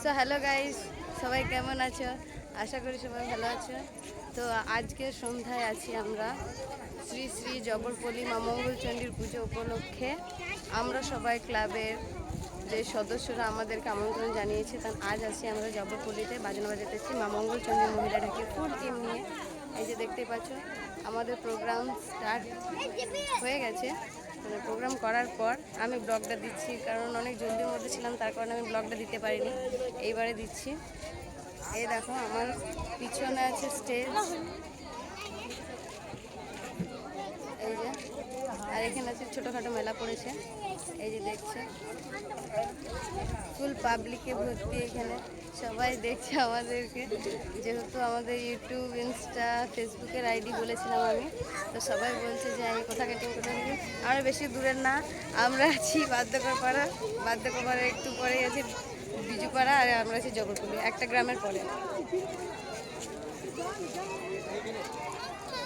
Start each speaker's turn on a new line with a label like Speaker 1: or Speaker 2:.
Speaker 1: So hello guys, সবাই কেমন আছো? আশা করি সবাই ভালো আছো। তো আজকে সন্ধ্যায় আছি আমরা শ্রী শ্রী জবরপল্লী মা মঙ্গলচণ্ডীর পুজো উপলক্ষে। আমরা সবাই ক্লাবের যে সদস্যরা আমাদেরকে আমন্ত্রণ জানিয়েছে, কারণ আজ আছি আমরা জবরপল্লীতে বাজনা বাজাতেছি মা মঙ্গলচণ্ডী মহিলা ঢাকির ফুল টিম নিয়ে। এই যে দেখতে পাচ্ছ আমাদের প্রোগ্রাম স্টার্ট হয়ে গেছে। মানে প্রোগ্রাম করার পর আমি ব্লগটা দিচ্ছি, কারণ অনেক জলদির মধ্যে ছিলাম, তার কারণে আমি ব্লগটা দিতে পারিনি, এইবারে দিচ্ছি। এই দেখো আমার পিছনে আছে স্টেজ, এই যে, আর এখানে আছে ছোটোখাটো মেলা পড়েছে, এই যে দেখছে ফুল পাবলিকে ভর্তি। এখানে সবাই দেখছে আমাদেরকে, যেহেতু আমাদের ইউটিউব, ইনস্টা, ফেসবুকের আইডি বলেছিলাম আমি, তো সবাই বলছে যে এই কোথা কেটে কোথা থেকে। আমরা বেশি দূরের না, আমরা আছি বাদ্যকরপাড়া, বাদ্যকরপাড়া একটু পরেই আছে বিজুপাড়া, আর আমরা আছি জবরপল্লী, একটা গ্রামের পরে।